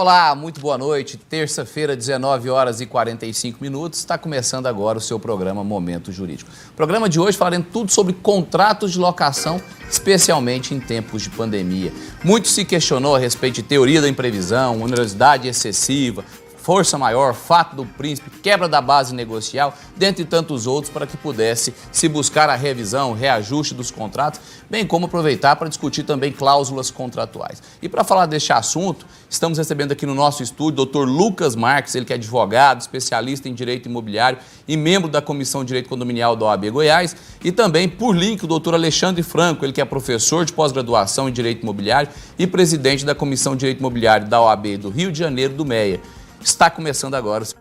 Olá, muito boa noite. Terça-feira, 19 horas e 45 minutos. Está começando agora o seu programa Momento Jurídico. O programa de hoje falaremos tudo sobre contratos de locação, especialmente em tempos de pandemia. Muito se questionou a respeito de teoria da imprevisão, onerosidade excessiva, força maior, fato do príncipe, quebra da base negocial, dentre tantos outros, para que pudesse se buscar a revisão, reajuste dos contratos, bem como aproveitar para discutir também cláusulas contratuais. E para falar deste assunto, estamos recebendo aqui no nosso estúdio o Dr. Lucas Marques, ele que é advogado, especialista em direito imobiliário e membro da Comissão de Direito Condominial da OAB Goiás, e também, por link, o Dr. Alexandre Franco, ele que é professor de pós-graduação em Direito Imobiliário e presidente da Comissão de Direito Imobiliário da OAB do Rio de Janeiro, do MEA. Está começando agora o seu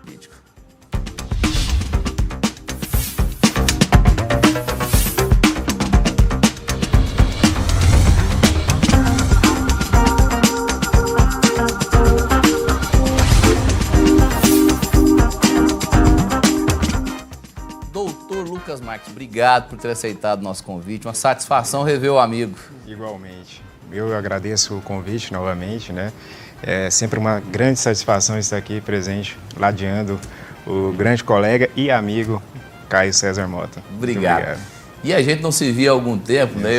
vídeo. Doutor Lucas Marques, obrigado por ter aceitado o nosso convite. Uma satisfação rever o amigo. Igualmente. Eu agradeço o convite novamente, né? É sempre uma grande satisfação estar aqui presente, ladeando o grande colega e amigo Caio César Mota. Obrigado. E a gente não se via há algum tempo, né?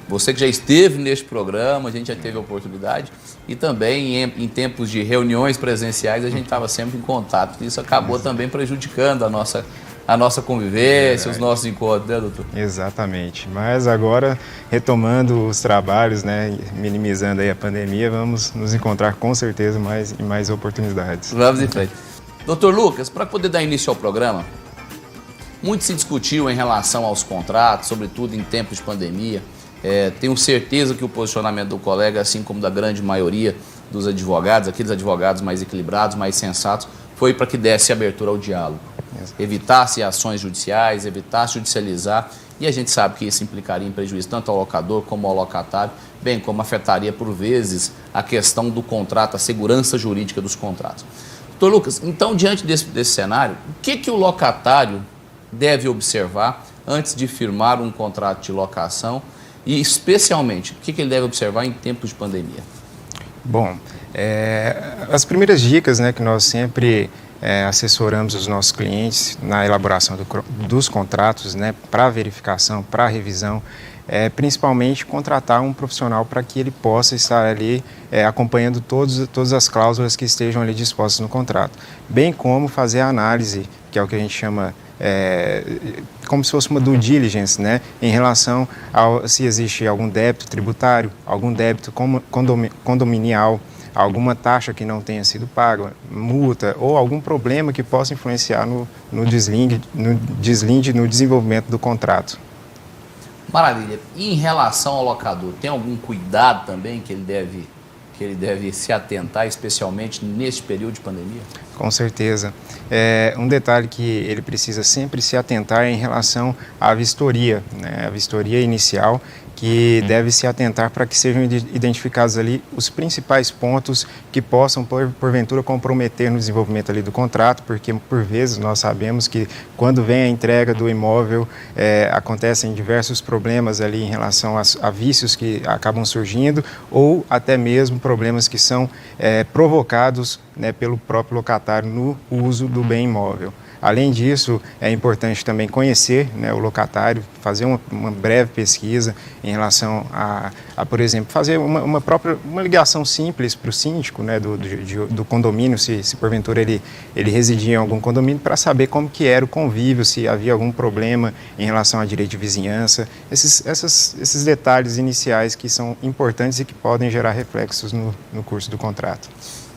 Você que já esteve neste programa, a gente já teve a oportunidade, e também em tempos de reuniões presenciais a gente estava sempre em contato. Isso acabou também prejudicando a nossa convivência, os nossos encontros, né, doutor? Exatamente. Mas agora, retomando os trabalhos, né, minimizando aí a pandemia, vamos nos encontrar com certeza em mais oportunidades. Vamos em frente. Doutor Lucas, para poder dar início ao programa, muito se discutiu em relação aos contratos, sobretudo em tempos de pandemia. Tenho certeza que o posicionamento do colega, assim como da grande maioria dos advogados, aqueles advogados mais equilibrados, mais sensatos, foi para que desse abertura ao diálogo. Evitasse ações judiciais, evitasse judicializar, e a gente sabe que isso implicaria em prejuízo tanto ao locador como ao locatário, bem como afetaria por vezes a questão do contrato, a segurança jurídica dos contratos. Doutor Lucas, então diante desse cenário, o que o locatário deve observar antes de firmar um contrato de locação e especialmente o que ele deve observar em tempos de pandemia? Bom, as primeiras dicas, né, que nós sempre assessoramos os nossos clientes na elaboração dos contratos, né, para verificação, para revisão, principalmente contratar um profissional para que ele possa estar ali acompanhando todas as cláusulas que estejam ali dispostas no contrato, bem como fazer a análise, que é o que a gente chama como se fosse uma due diligence, né, em relação se existe algum débito tributário, algum débito condominial, alguma taxa que não tenha sido paga, multa ou algum problema que possa influenciar no desenvolvimento do contrato. Maravilha. E em relação ao locador, tem algum cuidado também que ele deve se atentar, especialmente neste período de pandemia? Com certeza. Um detalhe que ele precisa sempre se atentar é em relação à vistoria, né? A vistoria inicial, que deve se atentar para que sejam identificados ali os principais pontos que possam, porventura, comprometer no desenvolvimento ali do contrato, porque, por vezes, nós sabemos que, quando vem a entrega do imóvel, acontecem diversos problemas ali em relação a vícios que acabam surgindo, ou até mesmo problemas que são provocados, né, pelo próprio locatário no uso do bem imóvel. Além disso, é importante também conhecer, né, o locatário, fazer uma breve pesquisa em relação por exemplo, fazer uma ligação simples para o síndico, né, do condomínio, se porventura ele residia em algum condomínio, para saber como que era o convívio, se havia algum problema em relação a direito de vizinhança, esses detalhes iniciais que são importantes e que podem gerar reflexos no curso do contrato.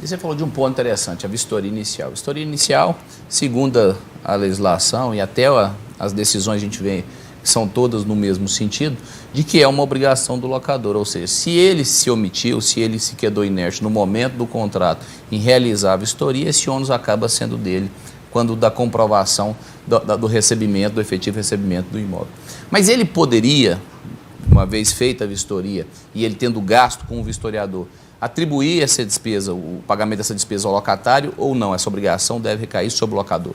E você falou de um ponto interessante, a vistoria inicial. A vistoria inicial, segundo a legislação e até as decisões a gente vê que são todas no mesmo sentido, de que é uma obrigação do locador. Ou seja, se ele se omitiu, se ele se quedou inerte no momento do contrato em realizar a vistoria, esse ônus acaba sendo dele quando da comprovação do recebimento, do efetivo recebimento do imóvel. Mas ele poderia, uma vez feita a vistoria e ele tendo gasto com o vistoriador, atribuir essa despesa, o pagamento dessa despesa ao locatário ou não? Essa obrigação deve recair sobre o locador?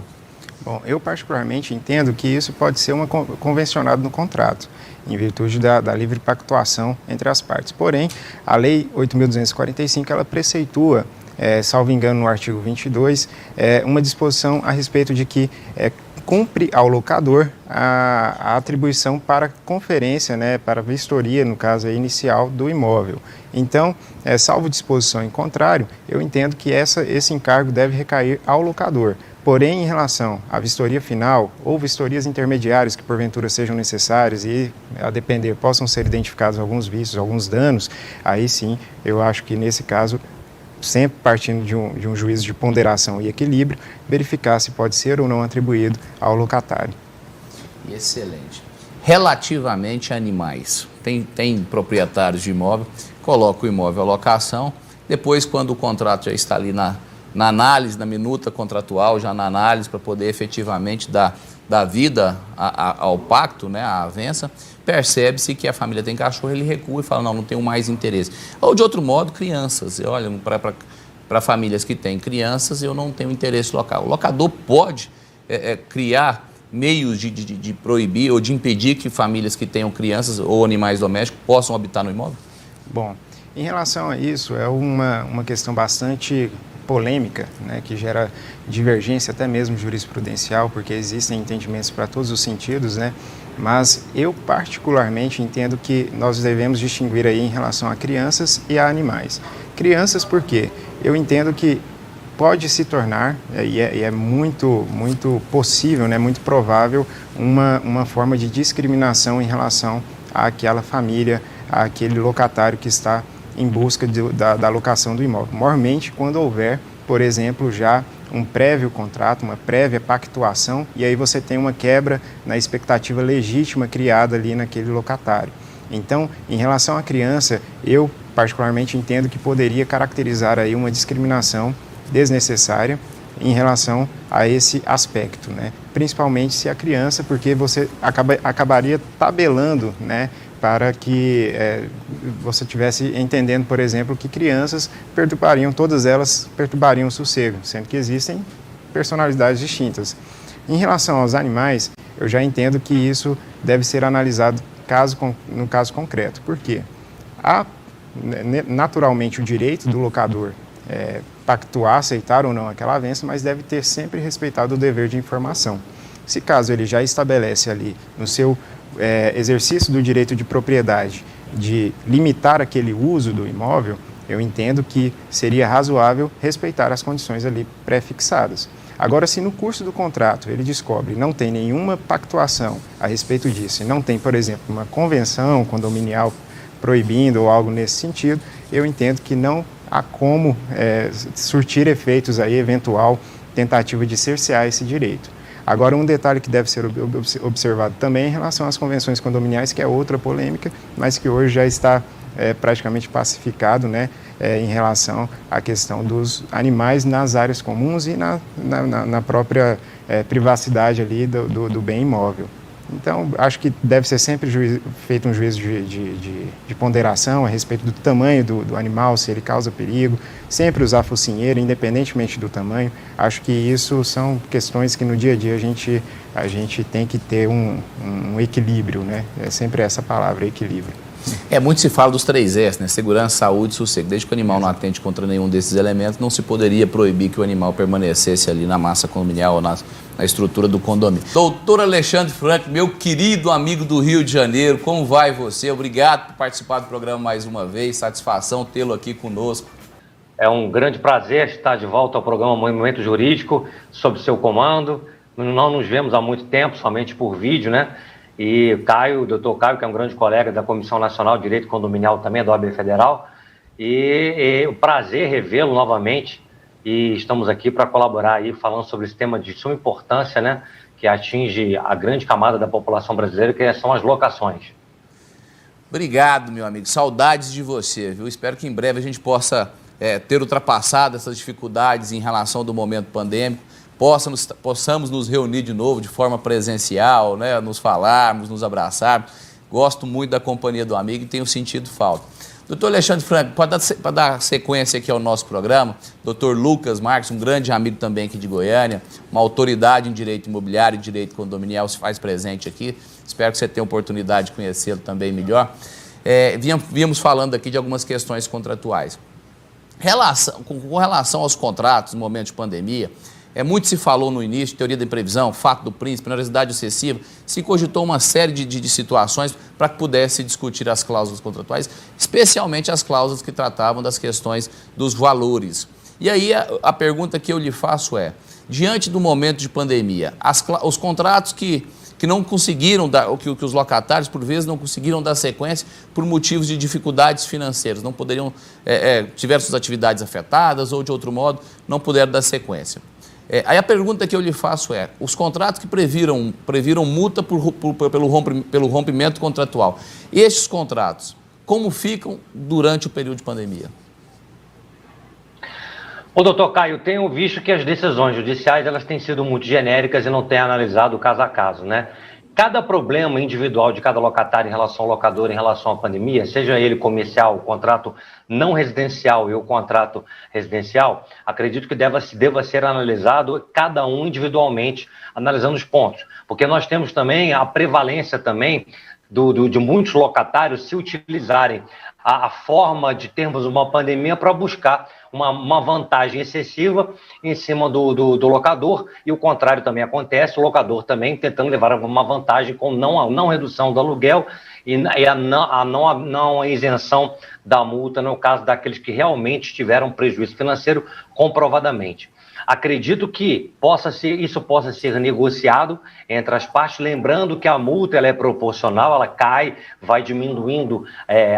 Bom, eu particularmente entendo que isso pode ser convencionado no contrato, em virtude da livre pactuação entre as partes. Porém, a Lei 8.245, ela preceitua, salvo engano no artigo 22, uma disposição a respeito de que cumpre ao locador a atribuição para conferência, né, para vistoria, no caso inicial, do imóvel. Então, salvo disposição em contrário, eu entendo que esse encargo deve recair ao locador. Porém, em relação à vistoria final ou vistorias intermediárias que porventura sejam necessárias e, a depender, possam ser identificados alguns vícios, alguns danos, aí sim, eu acho que nesse caso, sempre partindo de um juízo de ponderação e equilíbrio, verificar se pode ser ou não atribuído ao locatário. Excelente. Relativamente a animais, tem proprietários de imóvel, coloca o imóvel à locação, depois quando o contrato já está ali na análise, na minuta contratual, já na análise para poder efetivamente dar vida ao pacto, né, à avença, percebe-se que a família tem cachorro, ele recua e fala, não tenho mais interesse. Ou de outro modo, crianças. Olha, para famílias que têm crianças, eu não tenho interesse local. O locador pode criar meios de proibir ou de impedir que famílias que tenham crianças ou animais domésticos possam habitar no imóvel? Bom, em relação a isso, é uma questão bastante polêmica, né, que gera divergência até mesmo jurisprudencial, porque existem entendimentos para todos os sentidos, né, mas eu particularmente entendo que nós devemos distinguir aí em relação a crianças e a animais. Crianças porque eu entendo que pode se tornar, e é muito possível, né, muito provável, uma forma de discriminação em relação àquela família, àquele locatário que está em busca da locação do imóvel. Mormente, quando houver, por exemplo, já um prévio contrato, uma prévia pactuação, e aí você tem uma quebra na expectativa legítima criada ali naquele locatário. Então, em relação à criança, eu particularmente entendo que poderia caracterizar aí uma discriminação desnecessária em relação a esse aspecto, né? Principalmente se a criança, porque você acabaria tabelando, né, para que você estivesse entendendo, por exemplo, que crianças todas elas perturbariam o sossego, sendo que existem personalidades distintas. Em relação aos animais, eu já entendo que isso deve ser analisado no caso concreto. Por quê? Há naturalmente o direito do locador pactuar, aceitar ou não aquela avença, mas deve ter sempre respeitado o dever de informação. Se caso ele já estabelece ali no seu exercício do direito de propriedade de limitar aquele uso do imóvel, eu entendo que seria razoável respeitar as condições ali pré-fixadas. Agora, se no curso do contrato ele descobre não tem nenhuma pactuação a respeito disso, e não tem, por exemplo, uma convenção condominial proibindo ou algo nesse sentido, eu entendo que não há como surtir efeitos aí, eventual tentativa de cercear esse direito. Agora, um detalhe que deve ser observado também em relação às convenções condominiais, que é outra polêmica, mas que hoje já está praticamente pacificado, né, em relação à questão dos animais nas áreas comuns e na própria privacidade ali do bem imóvel. Então, acho que deve ser sempre feito um juízo de ponderação a respeito do tamanho do animal, se ele causa perigo, sempre usar focinheira, independentemente do tamanho. Acho que isso são questões que no dia a dia a gente tem que ter um equilíbrio, né? É sempre essa palavra, equilíbrio. Muito se fala dos 3 S, né? Segurança, saúde e sossego. Desde que o animal não atente contra nenhum desses elementos, não se poderia proibir que o animal permanecesse ali na massa condominial ou na estrutura do condomínio. Doutor Alexandre Franco, meu querido amigo do Rio de Janeiro, como vai você? Obrigado por participar do programa mais uma vez, satisfação tê-lo aqui conosco. É um grande prazer estar de volta ao programa Momento Jurídico, sob seu comando. Não nos vemos há muito tempo, somente por vídeo, né? E o doutor Caio, que é um grande colega da Comissão Nacional de Direito Condominial também, da OAB Federal, e o prazer revê-lo novamente, e estamos aqui para colaborar aí, falando sobre esse tema de suma importância, né, que atinge a grande camada da população brasileira, que são as locações. Obrigado, meu amigo, saudades de você, viu? Espero que em breve a gente possa ter ultrapassado essas dificuldades em relação do momento pandêmico, possamos nos reunir de novo de forma presencial, né, nos falarmos, nos abraçarmos. Gosto muito da companhia do amigo e tenho sentido falta. Doutor Alexandre Franco, para dar sequência aqui ao nosso programa, doutor Lucas Marques, um grande amigo também aqui de Goiânia, uma autoridade em direito imobiliário e direito condominial, se faz presente aqui. Espero que você tenha oportunidade de conhecê-lo também melhor. Víamos falando aqui de algumas questões contratuais. Com relação aos contratos no momento de pandemia, muito se falou no início, teoria da imprevisão, fato do príncipe, onerosidade excessiva, se cogitou uma série de situações para que pudesse discutir as cláusulas contratuais, especialmente as cláusulas que tratavam das questões dos valores. E aí a pergunta que eu lhe faço é, diante do momento de pandemia, os contratos que não conseguiram dar, que os locatários, por vezes, não conseguiram dar sequência por motivos de dificuldades financeiras, não poderiam, tiveram suas atividades afetadas ou, de outro modo, não puderam dar sequência. Aí a pergunta que eu lhe faço é, os contratos que previram multa pelo rompimento contratual, estes contratos, como ficam durante o período de pandemia? Ô, doutor Caio, tenho visto que as decisões judiciais elas têm sido muito genéricas e não têm analisado caso a caso, né? Cada problema individual de cada locatário em relação ao locador, em relação à pandemia, seja ele comercial, o contrato não residencial e o contrato residencial, acredito que deva ser analisado cada um individualmente, analisando os pontos. Porque nós temos também a prevalência também de muitos locatários se utilizarem a forma de termos uma pandemia para buscar uma vantagem excessiva em cima do locador, e o contrário também acontece, o locador também tentando levar uma vantagem com a não redução do aluguel e a não isenção da multa no caso daqueles que realmente tiveram prejuízo financeiro comprovadamente. Acredito que isso possa ser negociado entre as partes, lembrando que a multa ela é proporcional, ela cai, vai diminuindo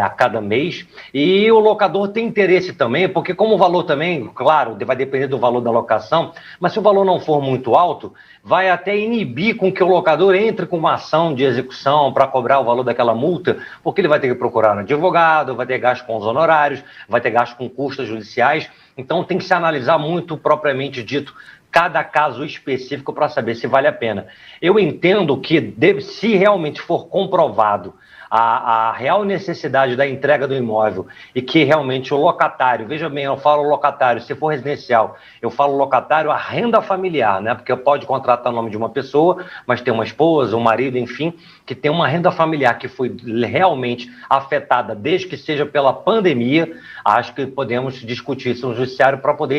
a cada mês, e o locador tem interesse também, porque como o valor também, claro, vai depender do valor da locação, mas se o valor não for muito alto, vai até inibir com que o locador entre com uma ação de execução para cobrar o valor daquela multa, porque ele vai ter que procurar um advogado, vai ter gasto com os honorários, vai ter gasto com custas judiciais. Então tem que se analisar muito propriamente dito cada caso específico para saber se vale a pena. Eu entendo que se realmente for comprovado a real necessidade da entrega do imóvel e que realmente o locatário, veja bem, eu falo locatário, se for residencial, eu falo locatário a renda familiar, né? Porque pode contratar o nome de uma pessoa, mas tem uma esposa, um marido, enfim, que tem uma renda familiar que foi realmente afetada desde que seja pela pandemia, acho que podemos discutir isso no judiciário para poder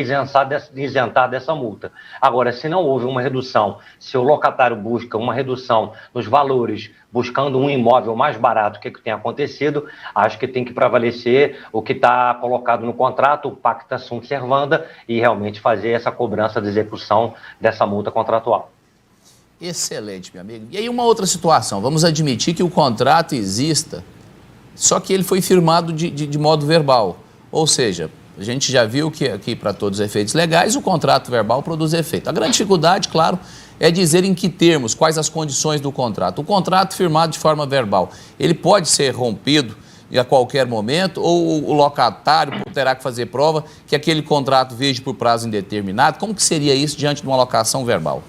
isentar dessa multa. Agora, se não houve uma redução, se o locatário busca uma redução nos valores, buscando um imóvel mais barato, o que tem acontecido, acho que tem que prevalecer o que está colocado no contrato, o pacta sunt servanda, e realmente fazer essa cobrança de execução dessa multa contratual. Excelente, meu amigo. E aí uma outra situação, vamos admitir que o contrato exista, só que ele foi firmado de modo verbal, ou seja, a gente já viu que aqui, para todos os efeitos legais, o contrato verbal produz efeito. A grande dificuldade, claro, é dizer em que termos, quais as condições do contrato. O contrato firmado de forma verbal, ele pode ser rompido a qualquer momento, ou o locatário terá que fazer prova que aquele contrato vige por prazo indeterminado? Como que seria isso diante de uma locação verbal?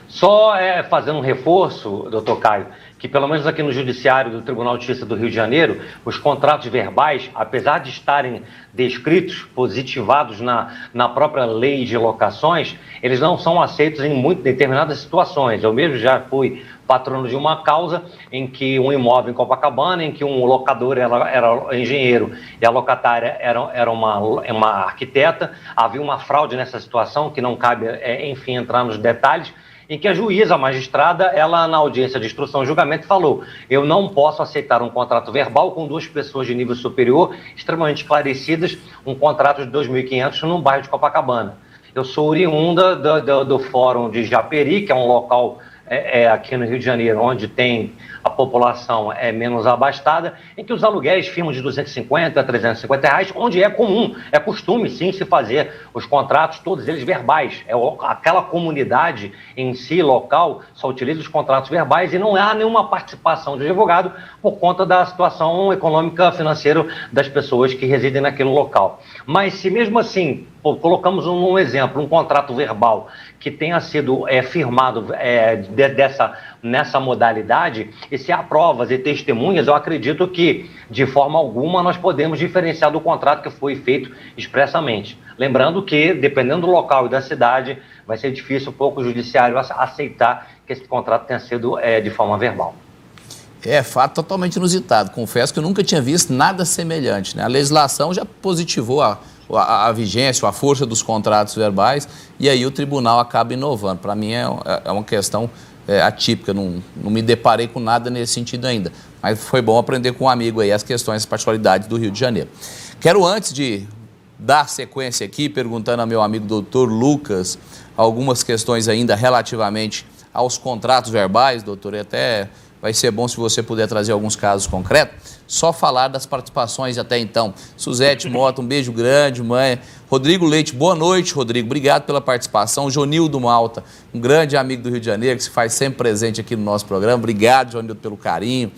Só fazendo um reforço, doutor Caio, que pelo menos aqui no Judiciário do Tribunal de Justiça do Rio de Janeiro, os contratos verbais, apesar de estarem descritos, positivados na própria lei de locações, eles não são aceitos em muito determinadas situações. Eu mesmo já fui patrono de uma causa em que um imóvel em Copacabana, em que um locador era engenheiro e a locatária era uma arquiteta, havia uma fraude nessa situação que não cabe, enfim, entrar nos detalhes, em que a juíza, a magistrada, ela na audiência de instrução e julgamento falou: eu não posso aceitar um contrato verbal com duas pessoas de nível superior, extremamente esclarecidas, um contrato de 2.500 num bairro de Copacabana. Eu sou oriunda do Fórum de Japeri, que é um local aqui no Rio de Janeiro, onde tem a população menos abastada, em que os aluguéis firmam de 250 a 350 reais, onde é comum, é costume sim se fazer os contratos, todos eles verbais. Aquela comunidade em si, local, só utiliza os contratos verbais e não há nenhuma participação de advogado por conta da situação econômica financeira das pessoas que residem naquele local. Mas se mesmo assim colocamos um exemplo, um contrato verbal que tenha sido firmado nessa modalidade, e se há provas e testemunhas, eu acredito que, de forma alguma, nós podemos diferenciar do contrato que foi feito expressamente. Lembrando que, dependendo do local e da cidade, vai ser difícil pouco o judiciário aceitar que esse contrato tenha sido de forma verbal. É fato totalmente inusitado. Confesso que eu nunca tinha visto nada semelhante, né? A legislação já positivou a vigência, a força dos contratos verbais, e aí o tribunal acaba inovando. Para mim é uma questão atípica, não me deparei com nada nesse sentido ainda. Mas foi bom aprender com um amigo aí as questões, as particularidades do Rio de Janeiro. Quero, antes de dar sequência aqui, perguntando ao meu amigo doutor Lucas algumas questões ainda relativamente aos contratos verbais, doutor, e até vai ser bom se você puder trazer alguns casos concretos. Só falar das participações até então. Suzete Mota, um beijo grande, mãe. Rodrigo Leite, boa noite, Rodrigo. Obrigado pela participação. Jonildo Malta, um grande amigo do Rio de Janeiro, que se faz sempre presente aqui no nosso programa. Obrigado, Jonildo, pelo carinho.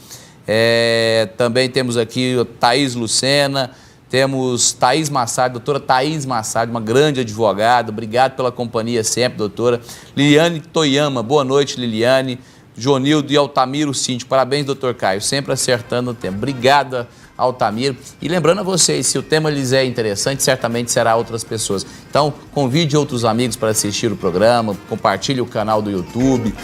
Também temos aqui a Thaís Lucena, temos Thaís Massad, doutora Thaís Massad, uma grande advogada. Obrigado pela companhia sempre, doutora. Liliane Toyama, boa noite, Liliane. Jonildo e Altamiro Cíntico, parabéns, doutor Caio, sempre acertando o tempo. Obrigada, Altamiro. E lembrando a vocês, se o tema lhes é interessante, certamente será outras pessoas. Então, convide outros amigos para assistir o programa, compartilhe o canal do YouTube,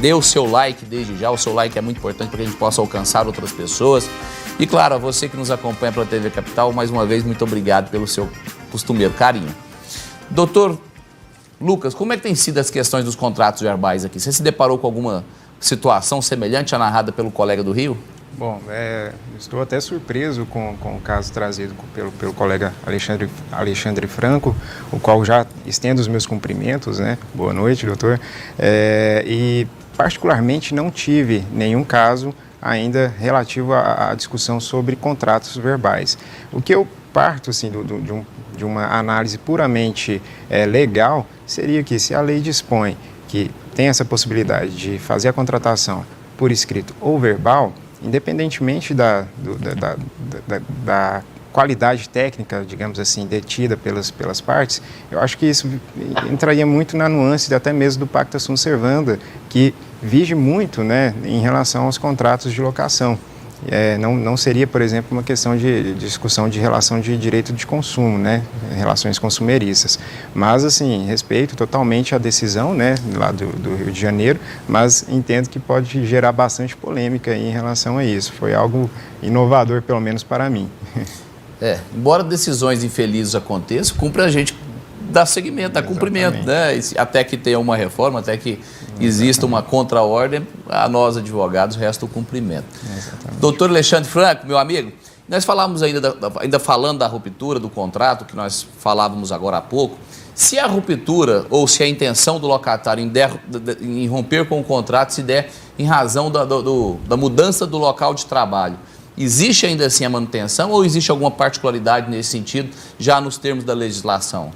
dê o seu like desde já. O seu like é muito importante para que a gente possa alcançar outras pessoas. E, claro, a você que nos acompanha pela TV Capital, mais uma vez, muito obrigado pelo seu costumeiro carinho. Doutor Lucas, como é que tem sido as questões dos contratos verbais aqui? Você se deparou com alguma situação semelhante à narrada pelo colega do Rio? Bom, estou até surpreso com o caso trazido pelo colega Alexandre Franco, o qual já estendo os meus cumprimentos, né? Boa noite, doutor. E particularmente não tive nenhum caso ainda relativo à discussão sobre contratos verbais. O que eu parto assim, de uma análise puramente legal seria que, se a lei dispõe que tem essa possibilidade de fazer a contratação por escrito ou verbal, independentemente da qualidade técnica, digamos assim, detida pelas partes, eu acho que isso entraria muito na nuance até mesmo do Pacta Sunt Servanda, que vige muito, né, em relação aos contratos de locação. Não seria, por exemplo, uma questão de discussão de relação de direito de consumo, né, relações consumeristas. Mas, assim, respeito totalmente a decisão, né, lá do Rio de Janeiro, mas entendo que pode gerar bastante polêmica em relação a isso. Foi algo inovador, pelo menos para mim. Embora decisões infelizes aconteçam, cumpre a gente dar seguimento, dar cumprimento, né? Até que tenha uma reforma, até que exista uma contra-ordem, a nós, advogados, resta o cumprimento. Exatamente. Doutor Alexandre Franco, meu amigo, nós falávamos ainda falando da ruptura do contrato, que nós falávamos agora há pouco. Se a ruptura ou se a intenção do locatário em romper com o contrato se der em razão da mudança do local de trabalho, existe ainda assim a manutenção ou existe alguma particularidade nesse sentido já nos termos da legislação?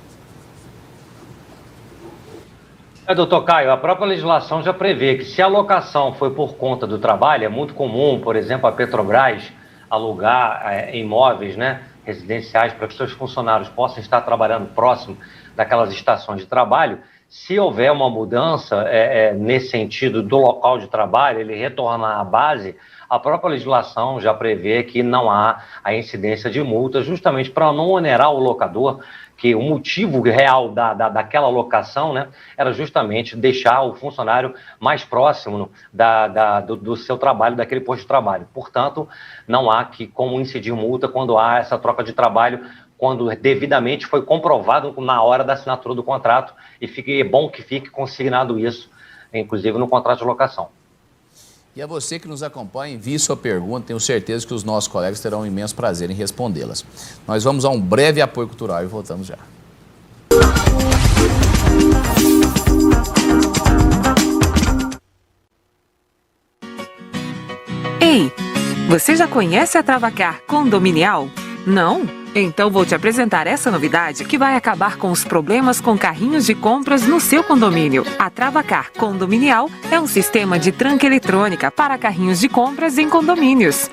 Doutor Caio, a própria legislação já prevê que, se a locação foi por conta do trabalho, é muito comum, por exemplo, a Petrobras alugar imóveis, né, residenciais para que seus funcionários possam estar trabalhando próximo daquelas estações de trabalho. Se houver uma mudança nesse sentido do local de trabalho, ele retornar à base, a própria legislação já prevê que não há a incidência de multa, justamente para não onerar o locador, que o motivo real daquela locação, né, era justamente deixar o funcionário mais próximo do seu trabalho, daquele posto de trabalho. Portanto, não há como incidir multa quando há essa troca de trabalho, quando devidamente foi comprovado na hora da assinatura do contrato, e é bom que fique consignado isso, inclusive no contrato de locação. E a você que nos acompanha, envie sua pergunta, tenho certeza que os nossos colegas terão um imenso prazer em respondê-las. Nós vamos a um breve apoio cultural e voltamos já. Ei, você já conhece a Travacar Condominial? Não? Então vou te apresentar essa novidade que vai acabar com os problemas com carrinhos de compras no seu condomínio. A Travacar Condominial é um sistema de tranca eletrônica para carrinhos de compras em condomínios.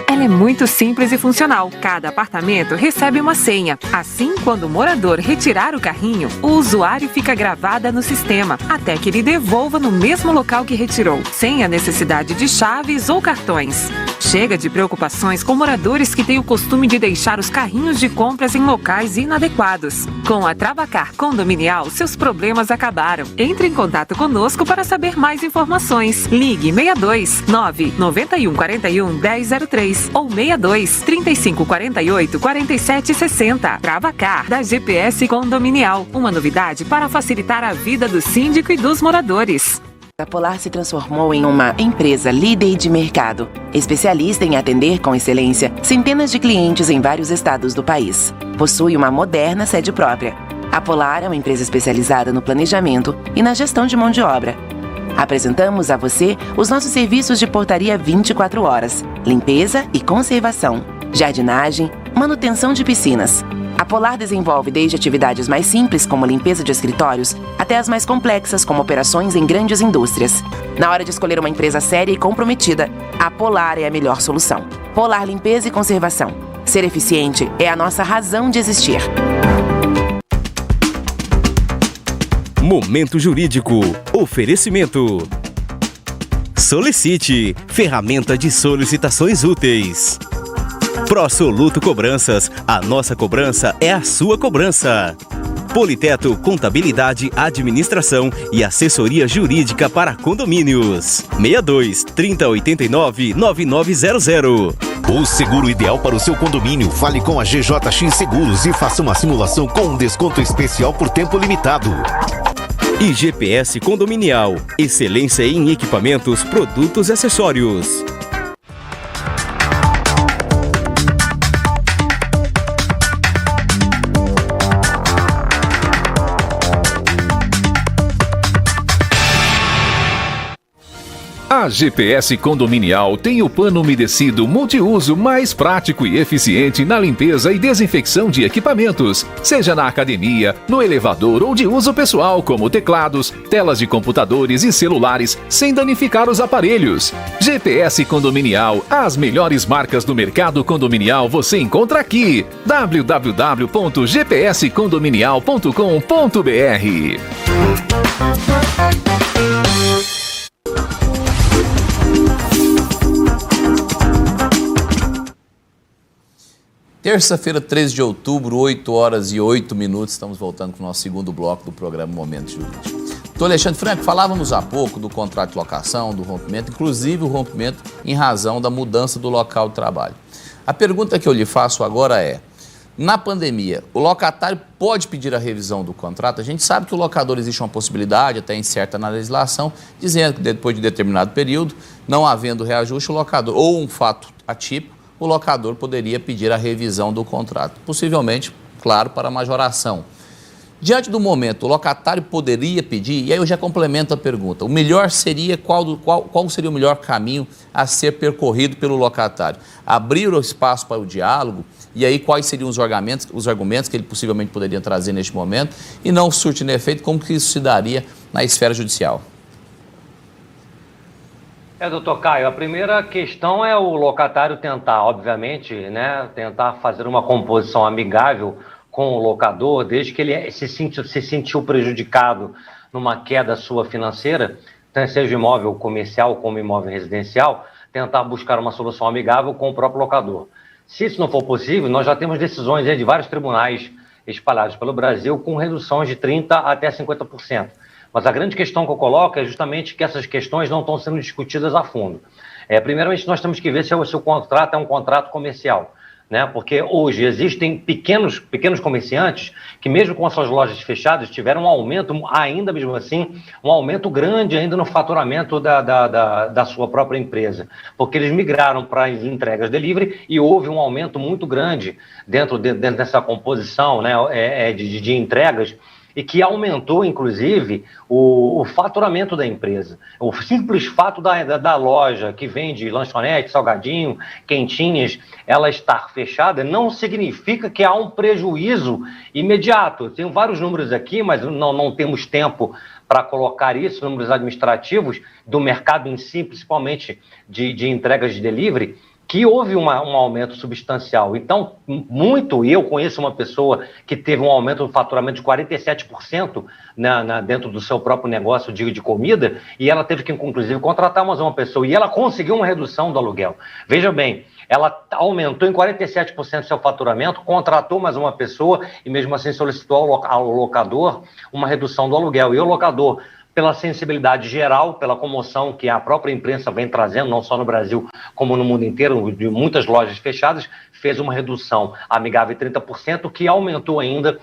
Ela Ela é muito simples e funcional. Cada apartamento recebe uma senha. Assim, quando o morador retirar o carrinho, o usuário fica gravada no sistema, até que ele devolva no mesmo local que retirou, sem a necessidade de chaves ou cartões. Chega de preocupações com moradores que têm o costume de deixar os carrinhos de compras em locais inadequados. Com a Travacar Condominial, seus problemas acabaram. Entre em contato conosco para saber mais informações. Ligue 62 991 41 1003 ou 62 35 48 47 60. Travacar, da GPS Condominial. Uma novidade para facilitar a vida do síndico e dos moradores. A Polar se transformou em uma empresa líder de mercado, especialista em atender com excelência centenas de clientes em vários estados do país. Possui uma moderna sede própria. A Polar é uma empresa especializada no planejamento e na gestão de mão de obra. Apresentamos a você os nossos serviços de portaria 24 horas, limpeza e conservação, jardinagem, manutenção de piscinas. A Polar desenvolve desde atividades mais simples, como limpeza de escritórios, até as mais complexas, como operações em grandes indústrias. Na hora de escolher uma empresa séria e comprometida, a Polar é a melhor solução. Polar Limpeza e Conservação. Ser eficiente é a nossa razão de existir. Momento Jurídico. Oferecimento. Solicite. Ferramenta de solicitações úteis. ProSoluto Cobranças. A nossa cobrança é a sua cobrança. Politeto Contabilidade, Administração e Assessoria Jurídica para Condomínios. 62 3089 9900. O seguro ideal para o seu condomínio. Fale com a GJX Seguros e faça uma simulação com um desconto especial por tempo limitado. E GPS Condominial. Excelência em equipamentos, produtos e acessórios. A GPS Condominial tem o pano umedecido multiuso mais prático e eficiente na limpeza e desinfecção de equipamentos, seja na academia, no elevador ou de uso pessoal, como teclados, telas de computadores e celulares, sem danificar os aparelhos. GPS Condominial, as melhores marcas do mercado condominial você encontra aqui. www.gpscondominial.com.br. Terça-feira, 13 de outubro, 8 horas e 8 minutos. Estamos voltando com o nosso segundo bloco do programa Momento Jurídico. Doutor Alexandre Franco, falávamos há pouco do contrato de locação, do rompimento, inclusive o rompimento em razão da mudança do local de trabalho. A pergunta que eu lhe faço agora é, na pandemia, o locatário pode pedir a revisão do contrato? A gente sabe que o locador existe uma possibilidade, até incerta na legislação, dizendo que depois de determinado período, não havendo reajuste, o locador, ou um fato atípico, o locador poderia pedir a revisão do contrato, possivelmente, claro, para majoração. Diante do momento, o locatário poderia pedir, e aí eu já complemento a pergunta, o melhor seria, qual seria o melhor caminho a ser percorrido pelo locatário? Abrir o espaço para o diálogo, e aí quais seriam os argumentos que ele possivelmente poderia trazer neste momento, e não surtindo efeito, como que isso se daria na esfera judicial? Doutor Caio, a primeira questão é o locatário tentar, obviamente, tentar fazer uma composição amigável com o locador, desde que ele se sentiu prejudicado numa queda sua financeira, seja imóvel comercial como imóvel residencial, tentar buscar uma solução amigável com o próprio locador. Se isso não for possível, nós já temos decisões de vários tribunais espalhados pelo Brasil com reduções de 30% até 50%. Mas a grande questão que eu coloco é justamente que essas questões não estão sendo discutidas a fundo. Primeiramente, nós temos que ver se o contrato é um contrato comercial, porque hoje existem pequenos comerciantes que, mesmo com as suas lojas fechadas, tiveram um aumento, ainda mesmo assim, um aumento grande ainda no faturamento da sua própria empresa, porque eles migraram para as entregas delivery e houve um aumento muito grande dentro dessa composição de entregas, e que aumentou, inclusive, o faturamento da empresa. O simples fato da loja que vende lanchonete, salgadinho, quentinhas, ela estar fechada, não significa que há um prejuízo imediato. Tenho vários números aqui, mas não temos tempo para colocar isso, números administrativos do mercado em si, principalmente de entregas de delivery, que houve um aumento substancial. Então, eu conheço uma pessoa que teve um aumento do faturamento de 47% dentro do seu próprio negócio de comida, e ela teve que, inclusive, contratar mais uma pessoa, e ela conseguiu uma redução do aluguel. Veja bem, ela aumentou em 47% seu faturamento, contratou mais uma pessoa e mesmo assim solicitou ao locador uma redução do aluguel. E o locador, pela sensibilidade geral, pela comoção que a própria imprensa vem trazendo, não só no Brasil como no mundo inteiro, de muitas lojas fechadas, fez uma redução amigável de 30%, que aumentou ainda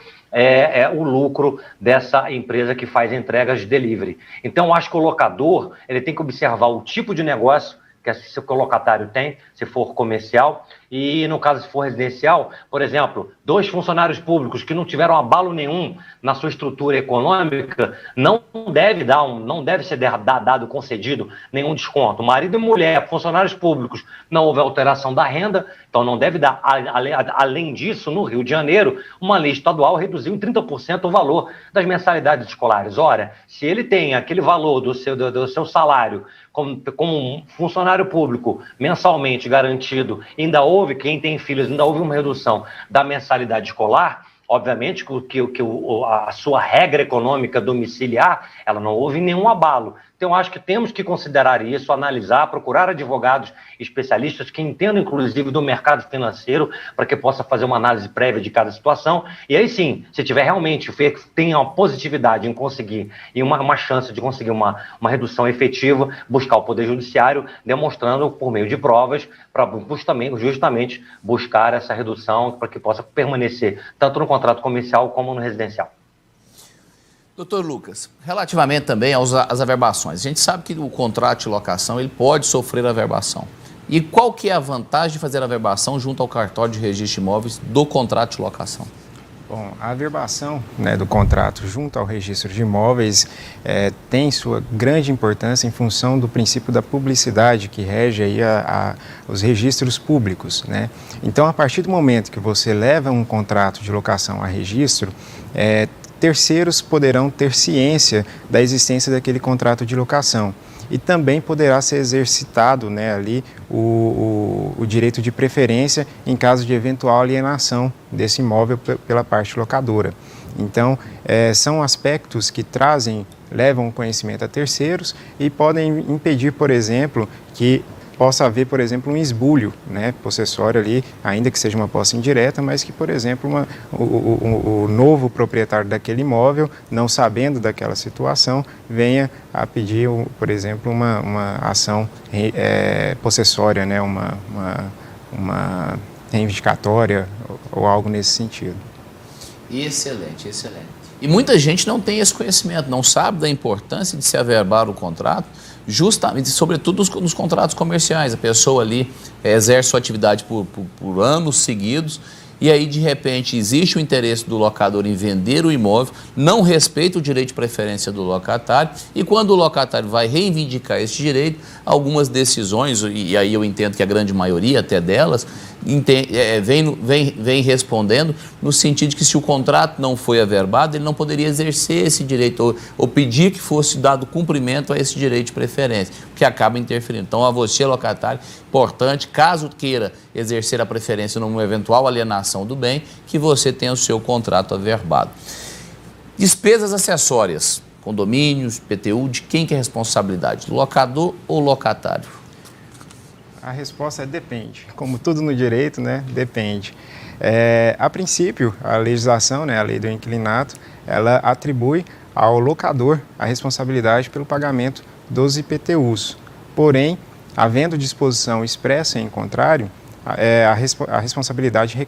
o lucro dessa empresa que faz entregas de delivery. Então, acho que o locador ele tem que observar o tipo de negócio que o locatário tem, se for comercial, e no caso, se for residencial, por exemplo, 2 funcionários públicos que não tiveram abalo nenhum na sua estrutura econômica, não deve ser dado, concedido nenhum desconto. Marido e mulher, funcionários públicos, não houve alteração da renda, então não deve dar. Além disso, no Rio de Janeiro, uma lei estadual reduziu em 30% o valor das mensalidades escolares. Ora, se ele tem aquele valor do seu salário como um funcionário público mensalmente garantido, ainda houve, quem tem filhos, ainda houve uma redução da mensalidade escolar, obviamente que a sua regra econômica domiciliar, ela não houve nenhum abalo. Então, acho que temos que considerar isso, analisar, procurar advogados especialistas que entendam, inclusive, do mercado financeiro, para que possa fazer uma análise prévia de cada situação. E aí, sim, se tiver realmente, tem uma positividade em conseguir e uma chance de conseguir uma redução efetiva, buscar o Poder Judiciário, demonstrando por meio de provas, para justamente buscar essa redução para que possa permanecer tanto no contrato comercial como no residencial. Doutor Lucas, relativamente também às averbações, a gente sabe que o contrato de locação ele pode sofrer averbação. E qual que é a vantagem de fazer a averbação junto ao cartório de registro de imóveis do contrato de locação? Bom, a averbação do contrato junto ao registro de imóveis tem sua grande importância em função do princípio da publicidade que rege aí os registros públicos, né? Então, a partir do momento que você leva um contrato de locação a registro, terceiros poderão ter ciência da existência daquele contrato de locação e também poderá ser exercitado ali o direito de preferência em caso de eventual alienação desse imóvel pela parte locadora. Então, são aspectos que levam conhecimento a terceiros e podem impedir, por exemplo, que possa haver, por exemplo, um esbulho possessório ali, ainda que seja uma posse indireta, mas que, por exemplo, o novo proprietário daquele imóvel, não sabendo daquela situação, venha a pedir, por exemplo, uma ação possessória, uma reivindicatória ou algo nesse sentido. Excelente, excelente. E muita gente não tem esse conhecimento, não sabe da importância de se averbar o contrato, justamente, sobretudo nos contratos comerciais. A pessoa ali exerce sua atividade por anos seguidos e aí, de repente, existe o interesse do locador em vender o imóvel, não respeita o direito de preferência do locatário e quando o locatário vai reivindicar esse direito, algumas decisões, e aí eu entendo que a grande maioria até delas, vem respondendo no sentido de que se o contrato não foi averbado, ele não poderia exercer esse direito ou pedir que fosse dado cumprimento a esse direito de preferência, que acaba interferindo. Então, a você, locatário, importante, caso queira exercer a preferência numa eventual alienação do bem, que você tenha o seu contrato averbado. Despesas acessórias, condomínios, PTU, de quem que é a responsabilidade? Do locador ou locatário? A resposta é depende. Como tudo no direito, depende. A princípio, a legislação, a lei do inquilinato, ela atribui ao locador a responsabilidade pelo pagamento dos IPTUs. Porém, havendo disposição expressa em contrário, a responsabilidade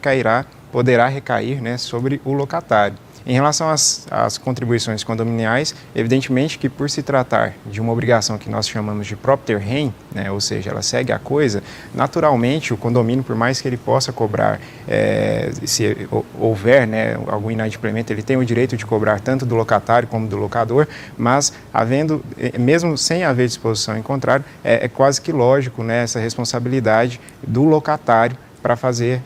poderá recair sobre o locatário. Em relação às contribuições condominiais, evidentemente que por se tratar de uma obrigação que nós chamamos de propter rem, ou seja, ela segue a coisa, naturalmente o condomínio, por mais que ele possa cobrar, se houver algum inadimplemento, ele tem o direito de cobrar tanto do locatário como do locador, mas mesmo sem haver disposição em contrário, é quase que lógico essa responsabilidade do locatário para fazer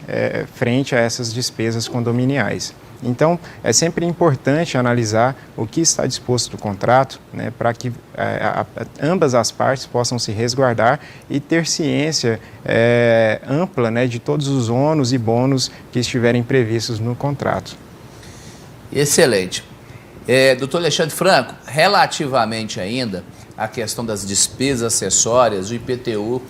frente a essas despesas condominiais. Então, é sempre importante analisar o que está disposto no contrato, né, para que ambas as partes possam se resguardar e ter ciência ampla, né, de todos os ônus e bônus que estiverem previstos no contrato. Excelente. Doutor Alexandre Franco, relativamente ainda à questão das despesas acessórias, o IPTU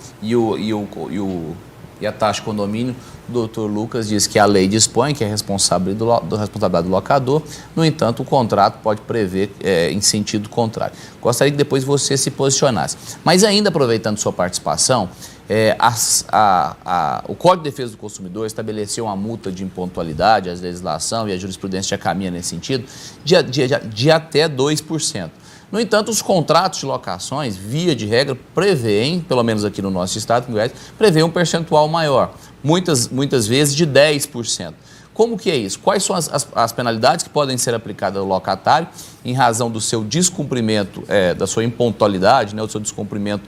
e a taxa de condomínio, o doutor Lucas diz que a lei dispõe, que é responsabilidade do locador, no entanto, o contrato pode prever em sentido contrário. Gostaria que depois você se posicionasse. Mas ainda aproveitando sua participação, o Código de Defesa do Consumidor estabeleceu uma multa de impontualidade, a legislação e a jurisprudência já caminha nesse sentido, de até 2%. No entanto, os contratos de locações, via de regra, prevêem, pelo menos aqui no nosso estado, prevêem um percentual maior, muitas vezes de 10%. Como que é isso? Quais são as penalidades que podem ser aplicadas ao locatário em razão do seu descumprimento, da sua impontualidade, né, do seu descumprimento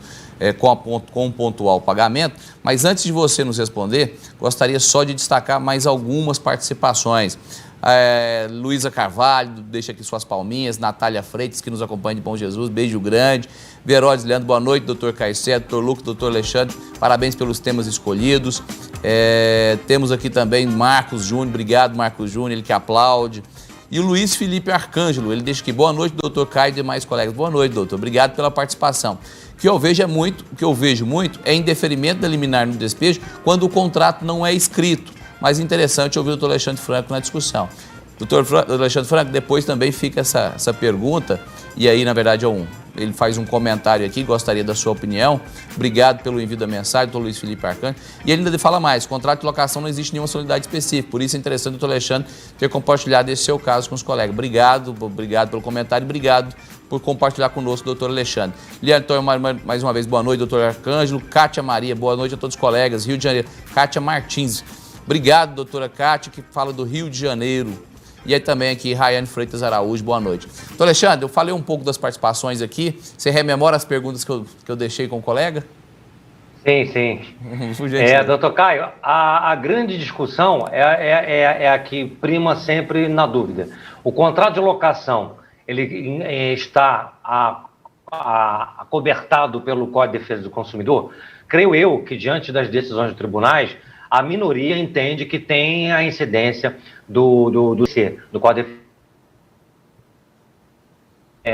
com um pontual pagamento? Mas antes de você nos responder, gostaria só de destacar mais algumas participações. Luísa Carvalho, deixa aqui suas palminhas. Natália Freitas, que nos acompanha de Bom Jesus, beijo grande. Veróis Leandro, boa noite, doutor Caicé, doutor Lucas, doutor Alexandre, parabéns pelos temas escolhidos. Temos aqui também Marcos Júnior, obrigado Marcos Júnior, ele que aplaude. E o Luiz Felipe Arcângelo, ele deixa aqui, boa noite, doutor Caio e demais colegas. Boa noite, doutor, obrigado pela participação. O que eu vejo muito é indeferimento da liminar no despejo quando o contrato não é escrito. Mas interessante ouvir o doutor Alexandre Franco na discussão. Doutor Alexandre Franco, depois também fica essa pergunta, e aí, na verdade, ele faz um comentário aqui, gostaria da sua opinião. Obrigado pelo envio da mensagem, doutor Luiz Felipe Arcângelo. E ele ainda fala mais, contrato de locação não existe nenhuma solenidade específica, por isso é interessante o doutor Alexandre ter compartilhado esse seu caso com os colegas. Obrigado pelo comentário, obrigado por compartilhar conosco, doutor Alexandre. Liane Torre, mais uma vez, boa noite, doutor Arcângelo. Kátia Maria, boa noite a todos os colegas. Rio de Janeiro. Kátia Martins, obrigado, doutora Kátia, que fala do Rio de Janeiro. E aí também aqui, Rayane Freitas Araújo, boa noite. Doutor Alexandre, eu falei um pouco das participações aqui. Você rememora as perguntas que eu deixei com o colega? Sim. Doutor Caio, a grande discussão é a que prima sempre na dúvida. O contrato de locação, ele está acobertado pelo Código de Defesa do Consumidor? Creio eu que, diante das decisões dos tribunais, a minoria entende que tem a incidência do Código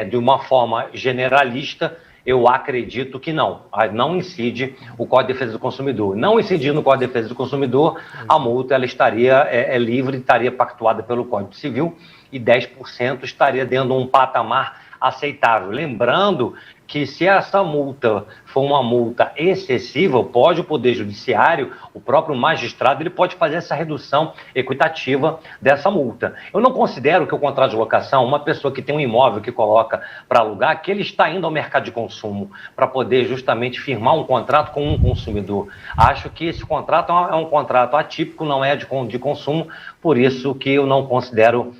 de uma forma generalista. Eu acredito que não incide o Código de Defesa do Consumidor. Não incidindo no Código de Defesa do Consumidor, a multa ela estaria livre, estaria pactuada pelo Código Civil e 10% estaria dentro de um patamar aceitável. Lembrando que se essa multa for uma multa excessiva, pode o Poder Judiciário, o próprio magistrado, ele pode fazer essa redução equitativa dessa multa. Eu não considero que o contrato de locação, uma pessoa que tem um imóvel que coloca para alugar, que ele está indo ao mercado de consumo para poder justamente firmar um contrato com um consumidor. Acho que esse contrato é um contrato atípico, não é de consumo, por isso que eu não considero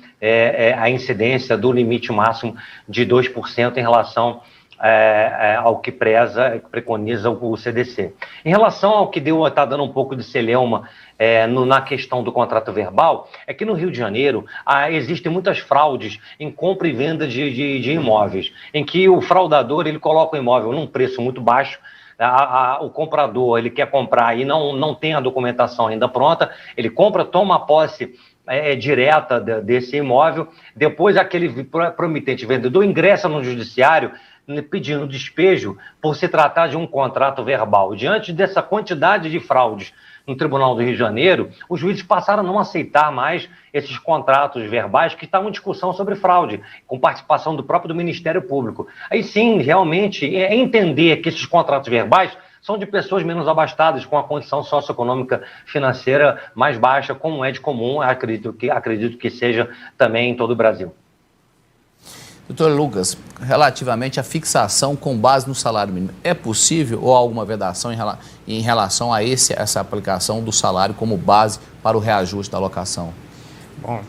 a incidência do limite máximo de 2% em relação ao que preconiza o CDC. Em relação ao que está dando um pouco de celeuma na questão do contrato verbal, é que no Rio de Janeiro existem muitas fraudes em compra e venda de imóveis, em que o fraudador ele coloca o imóvel num preço muito baixo, o comprador ele quer comprar e não tem a documentação ainda pronta, ele compra, toma posse direta desse imóvel, depois aquele promitente vendedor ingressa no judiciário pedindo despejo por se tratar de um contrato verbal. Diante dessa quantidade de fraudes no Tribunal do Rio de Janeiro, os juízes passaram a não aceitar mais esses contratos verbais que estavam em discussão sobre fraude, com participação do próprio Ministério Público. Aí sim, realmente, entender que esses contratos verbais são de pessoas menos abastadas, com a condição socioeconômica financeira mais baixa, como é de comum, acredito que seja também em todo o Brasil. Doutor Lucas, relativamente à fixação com base no salário mínimo, é possível ou há alguma vedação em relação a essa aplicação do salário como base para o reajuste da locação? Bom,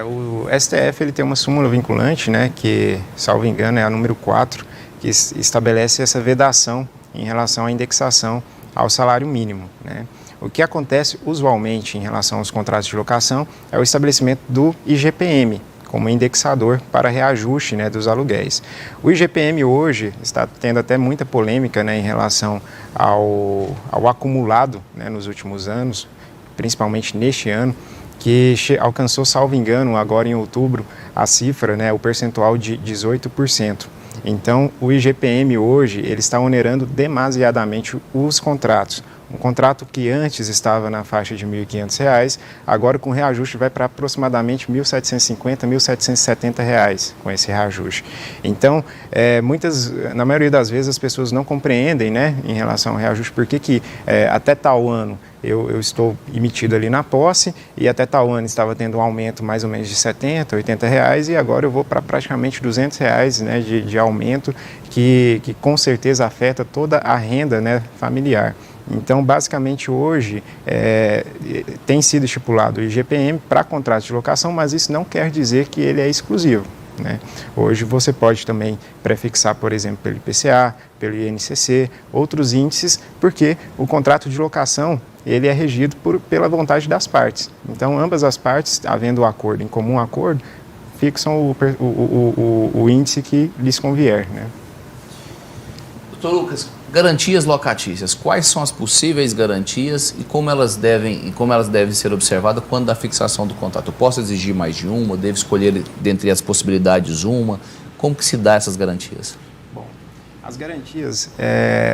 o STF ele tem uma súmula vinculante, né, que, salvo engano, é a número 4, que estabelece essa vedação em relação à indexação ao salário mínimo, né? O que acontece usualmente em relação aos contratos de locação é o estabelecimento do IGPM, como indexador para reajuste, né, dos aluguéis. O IGPM hoje está tendo até muita polêmica, né, em relação ao acumulado, né, nos últimos anos, principalmente neste ano, que alcançou, salvo engano, agora em outubro, a cifra, né, o percentual de 18%. Então, o IGPM hoje ele está onerando demasiadamente os contratos. Um contrato que antes estava na faixa de R$ 1.500, agora com reajuste vai para aproximadamente R$ 1.750, R$ 1.770 com esse reajuste. Então, na maioria das vezes as pessoas não compreendem, né, em relação ao reajuste, porque que até tal ano eu estou emitido ali na posse e até tal ano estava tendo um aumento mais ou menos de R$ 70, R$ 80 e agora eu vou para praticamente R$ 200, né, de aumento que com certeza afeta toda a renda, né, familiar. Então, basicamente, hoje tem sido estipulado o IGPM para contratos de locação, mas isso não quer dizer que ele é exclusivo, né? Hoje você pode também prefixar, por exemplo, pelo IPCA, pelo INCC, outros índices, porque o contrato de locação ele é regido pela vontade das partes. Então, ambas as partes, havendo o acordo, em comum acordo, fixam o índice que lhes convier, né? Doutor Lucas, garantias locatícias. Quais são as possíveis garantias e como elas devem ser observadas quando da fixação do contrato? Eu posso exigir mais de uma? Devo escolher dentre as possibilidades uma? Como que se dá essas garantias? Bom, as garantias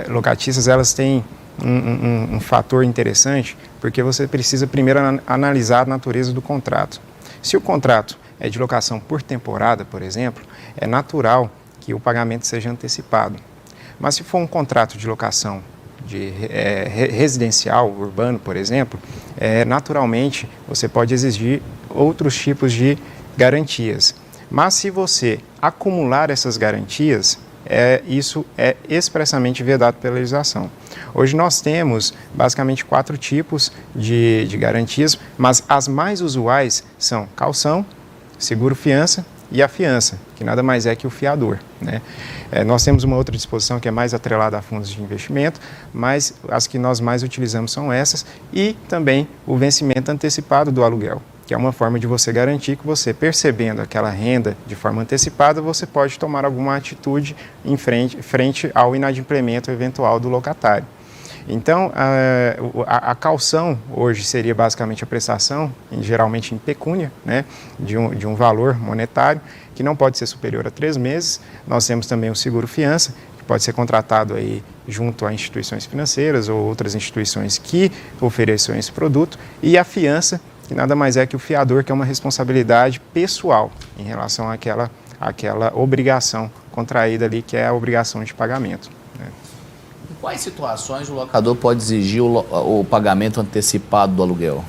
locatícias, elas têm um fator interessante, porque você precisa primeiro analisar a natureza do contrato. Se o contrato é de locação por temporada, por exemplo, é natural que o pagamento seja antecipado. Mas se for um contrato de locação residencial, urbano, por exemplo, naturalmente você pode exigir outros tipos de garantias. Mas se você acumular essas garantias, isso é expressamente vedado pela legislação. Hoje nós temos basicamente 4 tipos de garantias, mas as mais usuais são caução, seguro-fiança e a fiança, que nada mais é que o fiador, né? Nós temos uma outra disposição que é mais atrelada a fundos de investimento, mas as que nós mais utilizamos são essas, e também o vencimento antecipado do aluguel, que é uma forma de você garantir que você, percebendo aquela renda de forma antecipada, você pode tomar alguma atitude em frente ao inadimplemento eventual do locatário. Então, a caução hoje seria basicamente a prestação, geralmente em pecúnia, né, de um valor monetário, que não pode ser superior a 3 meses. Nós temos também o seguro-fiança, que pode ser contratado aí junto a instituições financeiras ou outras instituições que ofereçam esse produto, e a fiança, que nada mais é que o fiador, que é uma responsabilidade pessoal em relação àquela obrigação contraída ali, que é a obrigação de pagamento, né? Em quais situações o locador pode exigir o pagamento antecipado do aluguel?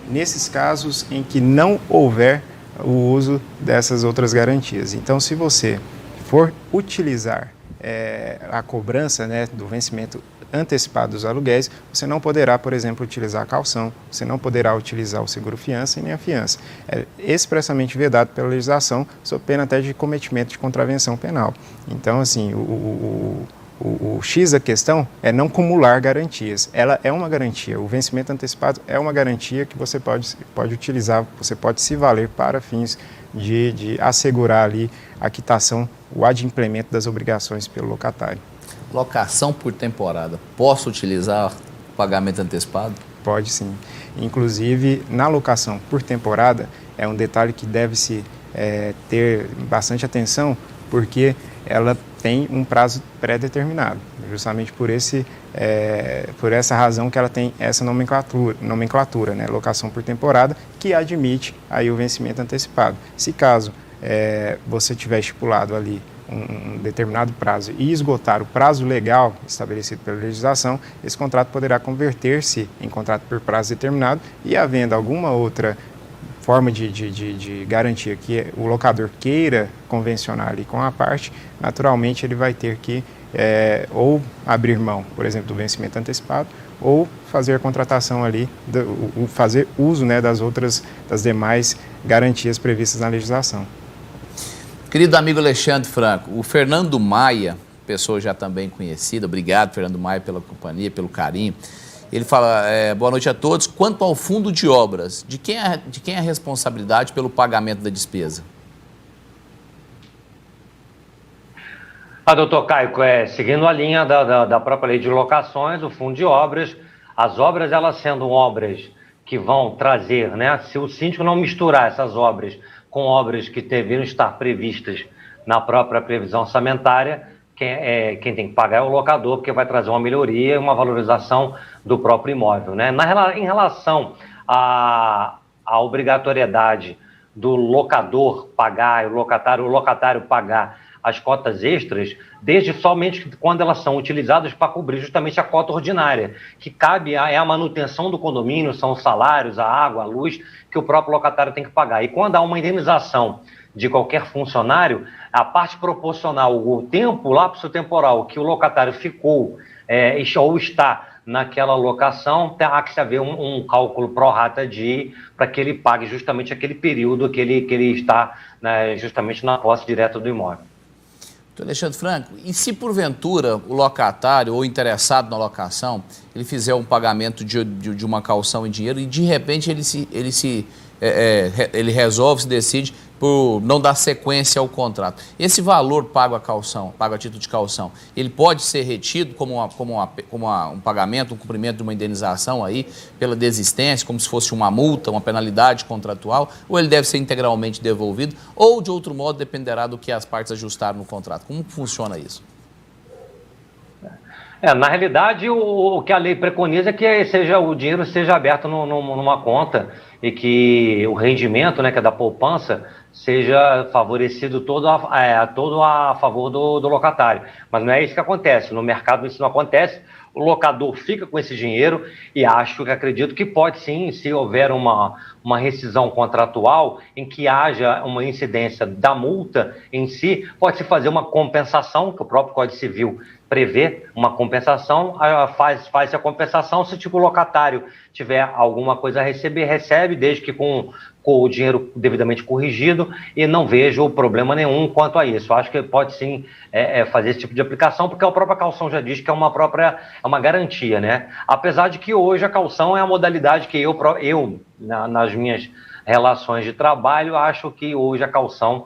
Nesses casos em que não houver o uso dessas outras garantias. Então, se você for utilizar a cobrança, né, do vencimento antecipado dos aluguéis, você não poderá, por exemplo, utilizar a caução, você não poderá utilizar o seguro-fiança e nem a fiança. É expressamente vedado pela legislação, sob pena até de cometimento de contravenção penal. Então, assim, o X da questão é não acumular garantias. Ela é uma garantia. O vencimento antecipado é uma garantia que você pode utilizar, você pode se valer para fins de assegurar ali a quitação, o adimplemento das obrigações pelo locatário. Locação por temporada. Posso utilizar o pagamento antecipado? Pode sim. Inclusive, na locação por temporada, é um detalhe que deve-se ter bastante atenção, porque ela tem um prazo pré-determinado, justamente por essa razão que ela tem essa nomenclatura, né, locação por temporada, que admite aí o vencimento antecipado. Se caso você tiver estipulado ali um determinado prazo e esgotar o prazo legal estabelecido pela legislação, esse contrato poderá converter-se em contrato por prazo determinado, e havendo alguma outra forma de garantia que o locador queira convencionar ali com a parte, naturalmente ele vai ter que ou abrir mão, por exemplo, do vencimento antecipado, ou fazer a contratação ali, fazer uso, né, das demais garantias previstas na legislação. Querido amigo Alexandre Franco, o Fernando Maia, pessoa já também conhecida, obrigado, Fernando Maia, pela companhia, pelo carinho. Ele fala, boa noite a todos. Quanto ao fundo de obras, de quem é a responsabilidade pelo pagamento da despesa? Doutor Caio, seguindo a linha da própria lei de locações, o fundo de obras, as obras, elas sendo obras que vão trazer, né? Se o síndico não misturar essas obras com obras que deveriam estar previstas na própria previsão orçamentária, quem tem que pagar é o locador, porque vai trazer uma melhoria e uma valorização do próprio imóvel, né? Em relação à obrigatoriedade do locador pagar, o locatário pagar as cotas extras, desde somente quando elas são utilizadas para cobrir justamente a cota ordinária, que cabe a manutenção do condomínio, são os salários, a água, a luz, que o próprio locatário tem que pagar. E quando há uma indenização de qualquer funcionário, a parte proporcional, o tempo, o lapso temporal que o locatário ficou ou está naquela locação, há que haver um cálculo pro rata para que ele pague justamente aquele período que ele está, né, justamente na posse direta do imóvel. Doutor Alexandre Franco, e se porventura o locatário ou interessado na locação, ele fizer um pagamento de uma caução em dinheiro e de repente ele resolve, se decide por não dar sequência ao contrato. Esse valor pago a título de caução, ele pode ser retido como um pagamento, um cumprimento de uma indenização aí pela desistência, como se fosse uma multa, uma penalidade contratual, ou ele deve ser integralmente devolvido, ou de outro modo dependerá do que as partes ajustaram no contrato. Como funciona isso? Na realidade, o que a lei preconiza é que o dinheiro seja aberto numa conta e que o rendimento, né, que é da poupança, seja favorecido todo a favor do locatário. Mas não é isso que acontece. No mercado isso não acontece. O locador fica com esse dinheiro e acredito que pode sim, se houver uma rescisão contratual em que haja uma incidência da multa em si, pode-se fazer uma compensação, que o próprio Código Civil prevê uma compensação, faz a compensação, se o locatário tiver alguma coisa a receber, recebe, desde que com o dinheiro devidamente corrigido, e não vejo problema nenhum quanto a isso. Acho que pode sim fazer esse tipo de aplicação, porque a própria caução já diz que é uma garantia, né? Apesar de que hoje a caução é a modalidade que nas minhas relações de trabalho, acho que hoje a caução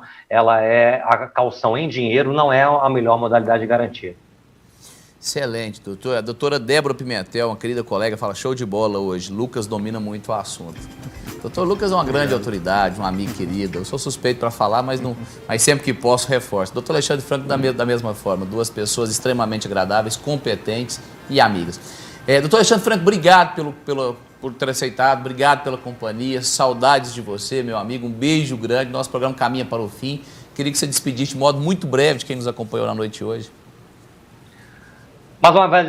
em dinheiro não é a melhor modalidade de garantia. Excelente, doutor. A doutora Débora Pimentel, uma querida colega, fala show de bola hoje. Lucas domina muito o assunto. Doutor Lucas é uma grande autoridade, um amigo querido. Eu sou suspeito para falar, mas sempre que posso, reforço. Doutor Alexandre Franco, da mesma forma, duas pessoas extremamente agradáveis, competentes e amigas. Doutor Alexandre Franco, obrigado por ter aceitado, obrigado pela companhia, saudades de você, meu amigo, um beijo grande. Nosso programa caminha para o fim. Queria que você despedisse de modo muito breve de quem nos acompanhou na noite de hoje.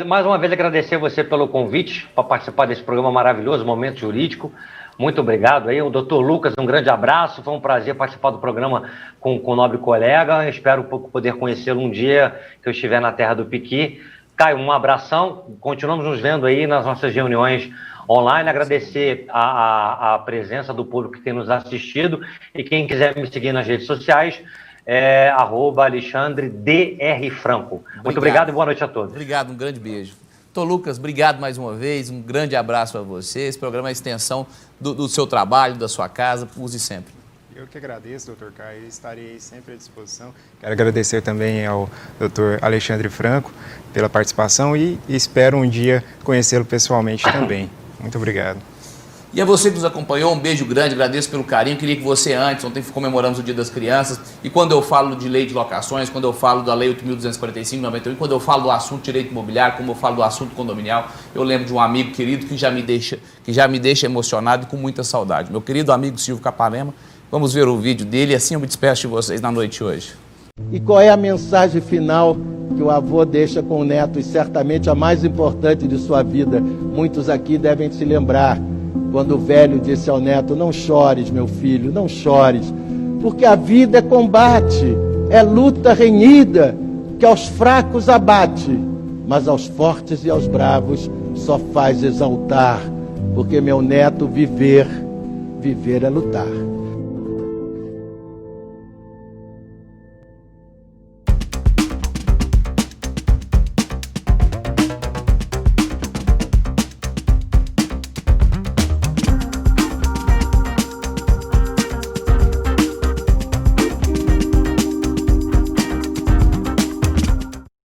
Mais uma vez agradecer você pelo convite para participar desse programa maravilhoso, Momento Jurídico. Muito obrigado aí, o doutor Lucas, um grande abraço, foi um prazer participar do programa com o nobre colega, eu espero poder conhecê-lo um dia que eu estiver na terra do Piqui. Caio, um abração, continuamos nos vendo aí nas nossas reuniões online, agradecer a presença do público que tem nos assistido e quem quiser me seguir nas redes sociais, @Alexandre Dr. Franco. Muito obrigado e boa noite a todos. Obrigado, um grande beijo. Doutor Lucas, obrigado mais uma vez, um grande abraço para você. Esse programa é a extensão do seu trabalho, da sua casa, use sempre. Eu que agradeço, doutor Caio, estarei sempre à disposição. Quero agradecer também ao doutor Alexandre Franco pela participação e espero um dia conhecê-lo pessoalmente também. Muito obrigado. E a você que nos acompanhou, um beijo grande, agradeço pelo carinho. Queria que você ontem comemoramos o Dia das Crianças, e quando eu falo de lei de locações, quando eu falo da lei 8.245/91, quando eu falo do assunto direito imobiliário, como eu falo do assunto condominial, eu lembro de um amigo querido que já me deixa emocionado e com muita saudade. Meu querido amigo Silvio Capanema, vamos ver o vídeo dele e assim eu me despeço de vocês na noite de hoje. E qual é a mensagem final que o avô deixa com o neto, e certamente a mais importante de sua vida? Muitos aqui devem se lembrar quando o velho disse ao neto: não chores, meu filho, não chores, porque a vida é combate, é luta renhida, que aos fracos abate, mas aos fortes e aos bravos só faz exaltar, porque meu neto viver é lutar.